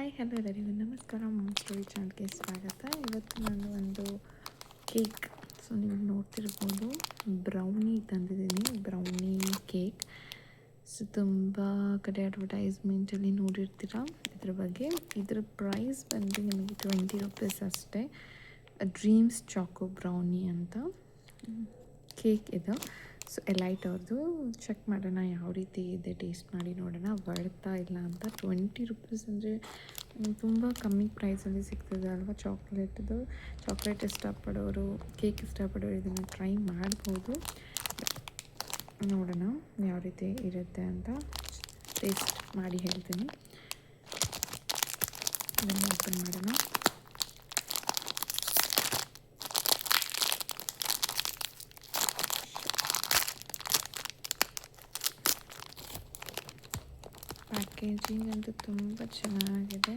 Hi hello ಎಲ್ಲರಿಗೂ ನಮಸ್ಕಾರ. Story ಚಾನಲ್ಗೆ ಸ್ವಾಗತ. ಇವತ್ತು ನಾನು ಒಂದು ಕೇಕ್, ಸೊ ನೀವು ನೋಡ್ತಿರ್ಬೋದು, ಬ್ರೌನಿ ತಂದಿದ್ದೀನಿ. Brownie cake. ಸೊ ತುಂಬ ಕಡೆ ಅಡ್ವರ್ಟೈಸ್ಮೆಂಟಲ್ಲಿ ನೋಡಿರ್ತೀರ ಇದ್ರ ಬಗ್ಗೆ. ಇದ್ರ ಪ್ರೈಸ್ ಬಂದು ನಿಮಗೆ ₹20 ಅಷ್ಟೇ. ಡ್ರೀಮ್ಸ್ ಚಾಕೋ ಬ್ರೌನಿ ಅಂತ ಕೇಕ್ ಇದು. ಸೊ ಎಲೈಟ್ ಅವ್ರದ್ದು. ಚೆಕ್ ಮಾಡೋಣ ಯಾವ ರೀತಿ ಇದೆ, ಟೇಸ್ಟ್ ಮಾಡಿ ನೋಡೋಣ ಬರ್ತಾ ಇಲ್ಲ ಅಂತ. ₹20 ಅಂದರೆ ತುಂಬ ಕಮ್ಮಿ ಪ್ರೈಸಲ್ಲಿ ಸಿಗ್ತದೆ ಅಲ್ವಾ. ಚಾಕ್ಲೇಟ್ ಇಷ್ಟಪಡೋರು, ಕೇಕ್ ಇಷ್ಟಪಡೋರು ಇದನ್ನು ಟ್ರೈ ಮಾಡ್ಬೋದು. ನೋಡೋಣ ಯಾವ ರೀತಿ ಇರುತ್ತೆ ಅಂತ ಟೇಸ್ಟ್ ಮಾಡಿ ಹೇಳ್ತೀನಿ. ಇದನ್ನು ಓಪನ್ ಮಾಡೋಣ. ಪ್ಯಾಕೇಜಿಂಗ್ ಅಂತೂ ತುಂಬ ಚೆನ್ನಾಗಿದೆ,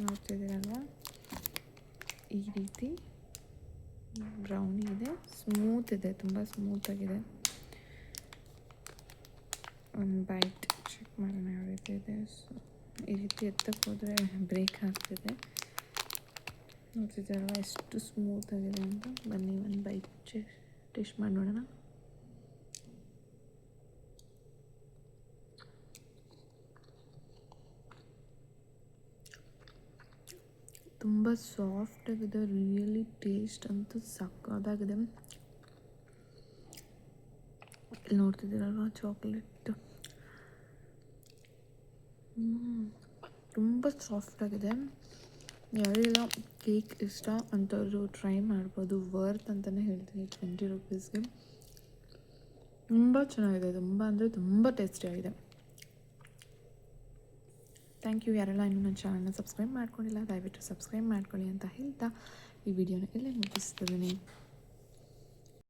ನೋಡ್ತಿದ್ದೀರಲ್ವ. ಈ ರೀತಿ ಬ್ರೌನಿ ಇದೆ, ಸ್ಮೂತ್ ಇದೆ, ತುಂಬ ಸ್ಮೂತಾಗಿದೆ. ಒಂದು ಬೈಟ್ ಚೆಕ್ ಮಾಡೋಣ ಯಾವ ರೀತಿ ಇದೆ. ಸೊ ಈ ರೀತಿ ಎತ್ತಕ್ಕೆ ಹೋದರೆ ಬ್ರೇಕ್ ಆಗ್ತಿದೆ. ನೋಡ್ತಿದ್ದಾರಲ್ವ ಎಷ್ಟು ಸ್ಮೂತಾಗಿದೆ ಅಂತ. ಬನ್ನಿ ಒಂದು ಬೈಟ್ ಟೇಸ್ಟ್ ಮಾಡಿ ನೋಡೋಣ. ತುಂಬ ಸಾಫ್ಟಾಗಿದೆ, ರಿಯಲಿ ಟೇಸ್ಟ್ ಅಂತೂ ಸಕ್ಕತ್ತಾಗಿದೆ. ಇಲ್ಲಿ ನೋಡ್ತಿದ್ದೀರಲ್ವ ಚಾಕ್ಲೇಟ್, ತುಂಬ ಸಾಫ್ಟಾಗಿದೆ. ಯಾರಿಗೆಲ್ಲ ಕೇಕ್ ಇಷ್ಟ ಅಂಥವ್ರು ಟ್ರೈ ಮಾಡ್ಬೋದು. ವರ್ತ್ ಅಂತಲೇ ಹೇಳ್ತೀನಿ ₹20ಗೆ. ತುಂಬ ಚೆನ್ನಾಗಿದೆ, ತುಂಬ ಅಂದರೆ ತುಂಬ ಟೇಸ್ಟಿಯಾಗಿದೆ. Thank you. ಯಾರೆಲ್ಲ ಇನ್ನೂ ನನ್ನ ಚಾನಲ್ನ ಸಬ್ಸ್ಕ್ರೈಬ್ ಮಾಡ್ಕೊಂಡಿಲ್ಲ ದಯವಿಟ್ಟು ಸಬ್ಸ್ಕ್ರೈಬ್ ಮಾಡ್ಕೊಳ್ಳಿ ಅಂತ ಹೇಳ್ತಾ ಈ ವಿಡಿಯೋನ ಇಲ್ಲೇ ಮುಗಿಸ್ತಿದ್ದೀನಿ.